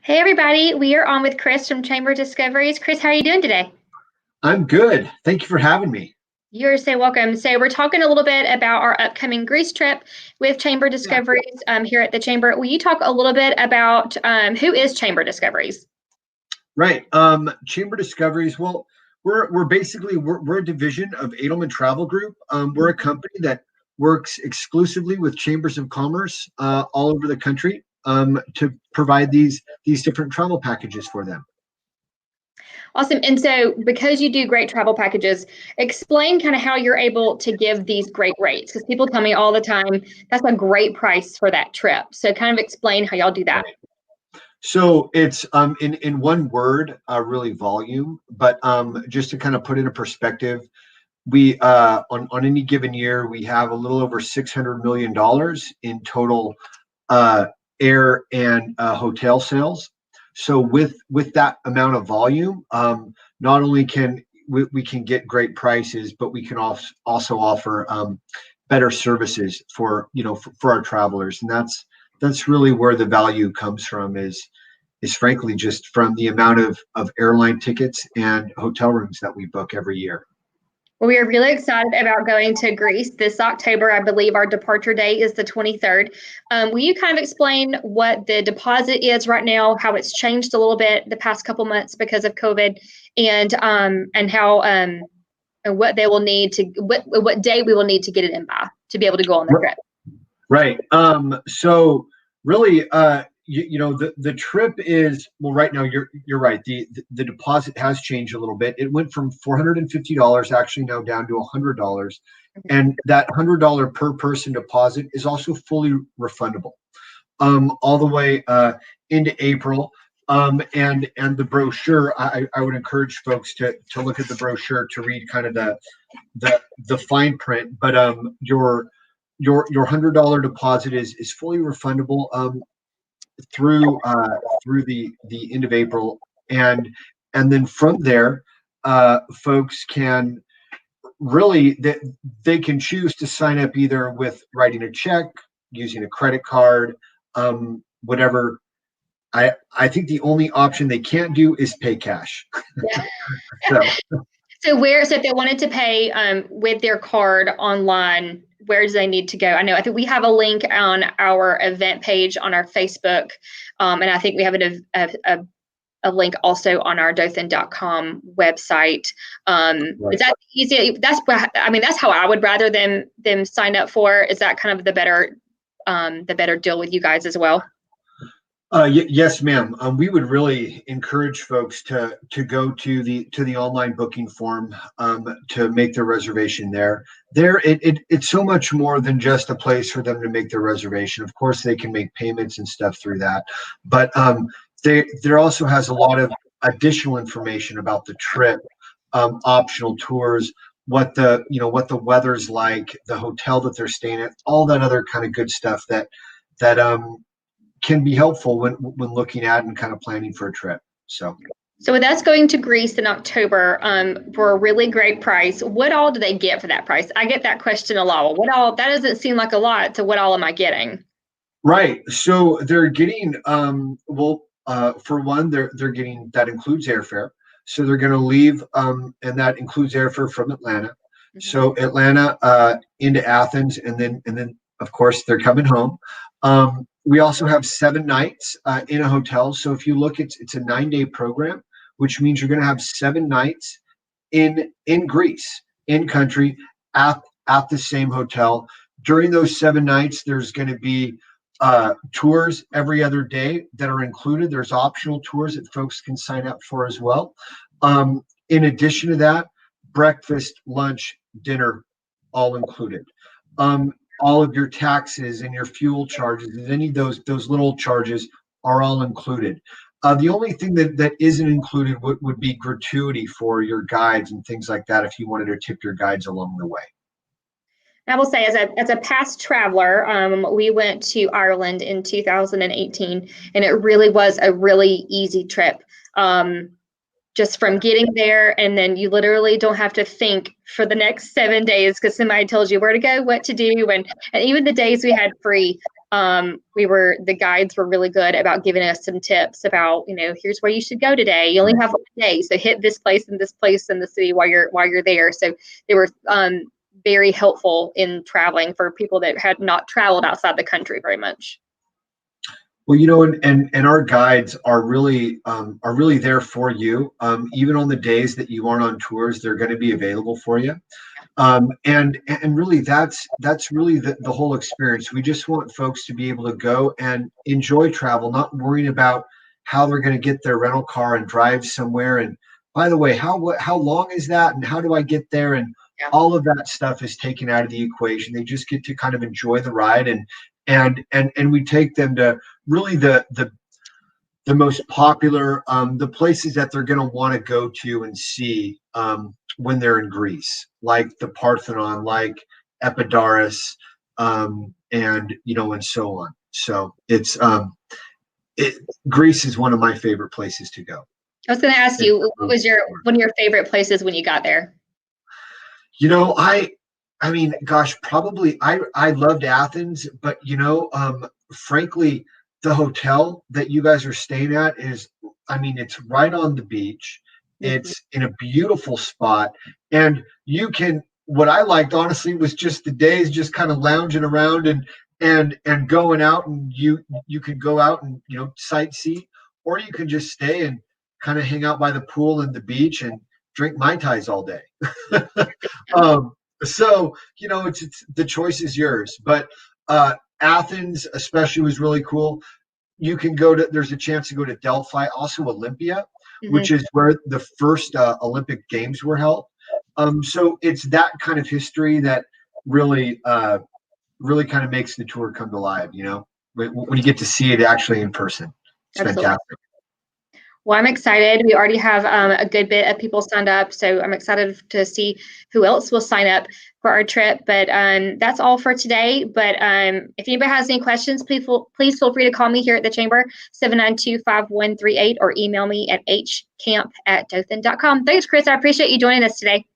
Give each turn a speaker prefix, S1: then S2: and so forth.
S1: Hey everybody, we are on with Chris from Chamber Discoveries. Chris, how are you doing today?
S2: I'm good. Thank you for having me.
S1: You're so welcome. So we're talking a little bit about our upcoming Greece trip with Chamber
S2: Yeah.
S1: Discoveries here at the Chamber. Will you talk a little bit about who is Chamber Discoveries?
S2: Right. Chamber Discoveries. Well, we're a division of Edelman Travel Group. We're a company that works exclusively with chambers of commerce all over the country to provide these different travel packages for them.
S1: Awesome. And so because you do great travel packages, explain kind of how you're able to give these great rates. Because people tell me all the time, that's a great price for that trip. So kind of explain how y'all do that.
S2: Right. So it's in one word, really volume. But just to kind of put it in perspective, we on any given year we have a little over $600 million in total air and hotel sales. So with that amount of volume, not only can we can get great prices, but we can also offer better services for for our travelers, and that's really where the value comes from is frankly just from the amount of airline tickets and hotel rooms that we book every year.
S1: Well, we are really excited about going to Greece this October. I believe our departure date is the 23rd. Will you kind of explain what the deposit is right now, how it's changed a little bit the past couple months because of COVID, and how and what they will need to what date we will need to get it in by to be able to go on the trip?
S2: Right. So really, the trip is, well, right now you're right. The deposit has changed a little bit. It went from $450 actually now down to $100, and that $100 per person deposit is also fully refundable, all the way into April. And the brochure, I would encourage folks to look at the brochure to read kind of the fine print. But your $100 deposit is fully refundable through the end of April, and then from there, folks can really they can choose to sign up either with writing a check, using a credit card, whatever. I think the only option they can't do is pay cash.
S1: Yeah.
S2: So
S1: So if they wanted to pay with their card online, where do they need to go? I think we have a link on our event page on our Facebook, and I think we have a link also on our dothan.com website.
S2: right.
S1: Is that easy? That's how I would rather them sign up for. Is that kind of the better deal with you guys as well?
S2: Yes, ma'am. We would really encourage folks to go to the online booking form to make their reservation there. It's so much more than just a place for them to make their reservation. Of course, they can make payments and stuff through that, but there also has a lot of additional information about the trip, optional tours, what the weather's like, the hotel that they're staying at, all that other kind of good stuff that can be helpful when looking at and kind of planning for a trip.
S1: So with us going to Greece in October for a really great price, what all do they get for that price? I get that question a lot. Well, what all? That doesn't seem like a lot. So what all am I getting?
S2: Right. So they're getting for one, they're getting, that includes airfare. So they're going to leave, and that includes airfare from Atlanta. So Atlanta into Athens, and then of course they're coming home. We also have 7 nights in a hotel. So if you look, it's a 9-day program, which means you're going to have 7 nights in Greece, in country, at the same hotel. During those 7 nights, there's going to be tours every other day that are included. There's optional tours that folks can sign up for as well. In addition to that, breakfast, lunch, dinner, all included. All of your taxes and your fuel charges and any of those little charges are all included. The only thing that isn't included would be gratuity for your guides and things like that if you wanted to tip your guides along the way.
S1: I will say, as a past traveler, we went to Ireland in 2018, and it really was a really easy trip. Just from getting there, and then you literally don't have to think for the next 7 days because somebody tells you where to go, what to do, and even the days we had free, The guides were really good about giving us some tips about, here's where you should go today. You only have 1 day, so hit this place and this place in the city while you're there. So they were very helpful in traveling for people that had not traveled outside the country very much.
S2: Well, and our guides are really there for you. Even on the days that you aren't on tours, they're going to be available for you. And really that's really the whole experience. We just want folks to be able to go and enjoy travel, not worrying about how they're going to get their rental car and drive somewhere. And by the way, how long is that? And how do I get there? And all of that stuff is taken out of the equation. They just get to kind of enjoy the ride, and we take them to really the most popular, the places that they're going to want to go to and see when they're in Greece, like the Parthenon, like Epidaurus, and so on. So it's Greece is one of my favorite places to go.
S1: I was going to ask you, what was one of your favorite places when you got there?
S2: I mean, gosh, probably I loved Athens, but frankly, the hotel that you guys are staying at is, it's right on the beach. It's in a beautiful spot, and what I liked honestly was just the days just kind of lounging around and going out, and you could go out and sightsee, or you can just stay and kind of hang out by the pool and the beach and drink Mai Tais all day. So it's the choice is yours, but Athens especially was really cool. You can there's a chance to go to Delphi, also Olympia, which is where the first Olympic Games were held. So it's that kind of history that really kind of makes the tour come to life, when you get to see it actually in person. It's fantastic.
S1: Well, I'm excited. We already have a good bit of people signed up, so I'm excited to see who else will sign up for our trip. But that's all for today. But if anybody has any questions, please feel free to call me here at the Chamber, 792-5138, or email me at hcamp@dothan.com. Thanks, Chris. I appreciate you joining us today.